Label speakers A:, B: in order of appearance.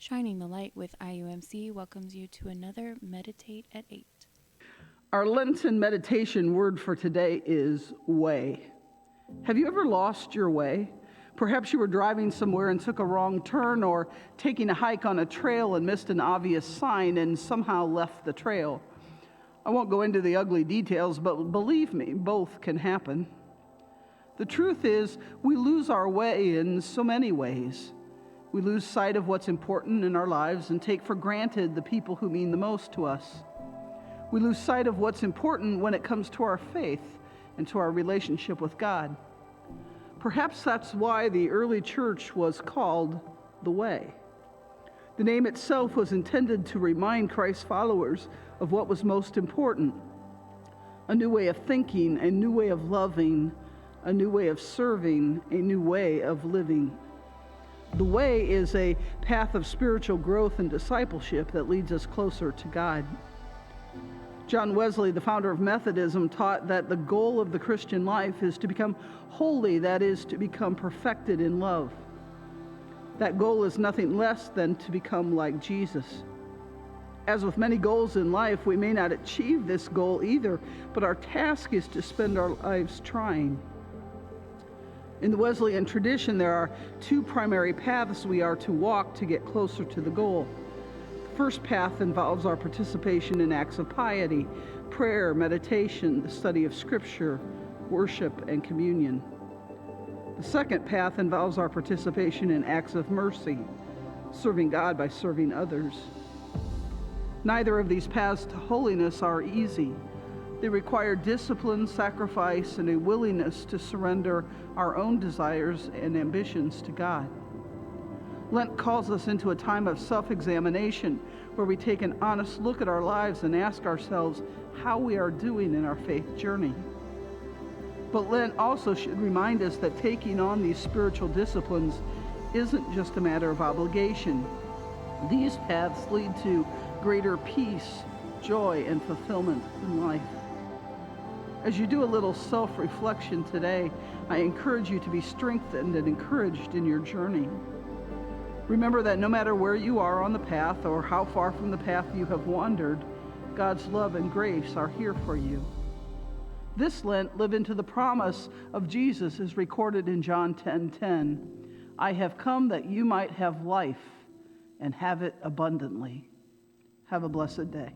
A: Shining the Light with IUMC welcomes you to another Meditate at 8.
B: Our Lenten meditation word for today is way. Have you ever lost your way? Perhaps you were driving somewhere and took a wrong turn, or taking a hike on a trail and missed an obvious sign and somehow left the trail. I won't go into the ugly details, but believe me, both can happen. The truth is, we lose our way in so many ways. We lose sight of what's important in our lives and take for granted the people who mean the most to us. We lose sight of what's important when it comes to our faith and to our relationship with God. Perhaps that's why the early church was called the Way. The name itself was intended to remind Christ's followers of what was most important: a new way of thinking, a new way of loving, a new way of serving, a new way of living. The way is a path of spiritual growth and discipleship that leads us closer to God. John Wesley, the founder of Methodism, taught that the goal of the Christian life is to become holy, that is, to become perfected in love. That goal is nothing less than to become like Jesus. As with many goals in life, we may not achieve this goal either, but our task is to spend our lives trying. In the Wesleyan tradition, there are two primary paths we are to walk to get closer to the goal. The first path involves our participation in acts of piety, prayer, meditation, the study of Scripture, worship, and communion. The second path involves our participation in acts of mercy, serving God by serving others. Neither of these paths to holiness are easy. They require discipline, sacrifice, and a willingness to surrender our own desires and ambitions to God. Lent calls us into a time of self-examination where we take an honest look at our lives and ask ourselves how we are doing in our faith journey. But Lent also should remind us that taking on these spiritual disciplines isn't just a matter of obligation. These paths lead to greater peace, joy, and fulfillment in life. As you do a little self-reflection today, I encourage you to be strengthened and encouraged in your journey. Remember that no matter where you are on the path or how far from the path you have wandered, God's love and grace are here for you. This Lent, live into the promise of Jesus as recorded in John 10:10. I have come that you might have life and have it abundantly. Have a blessed day.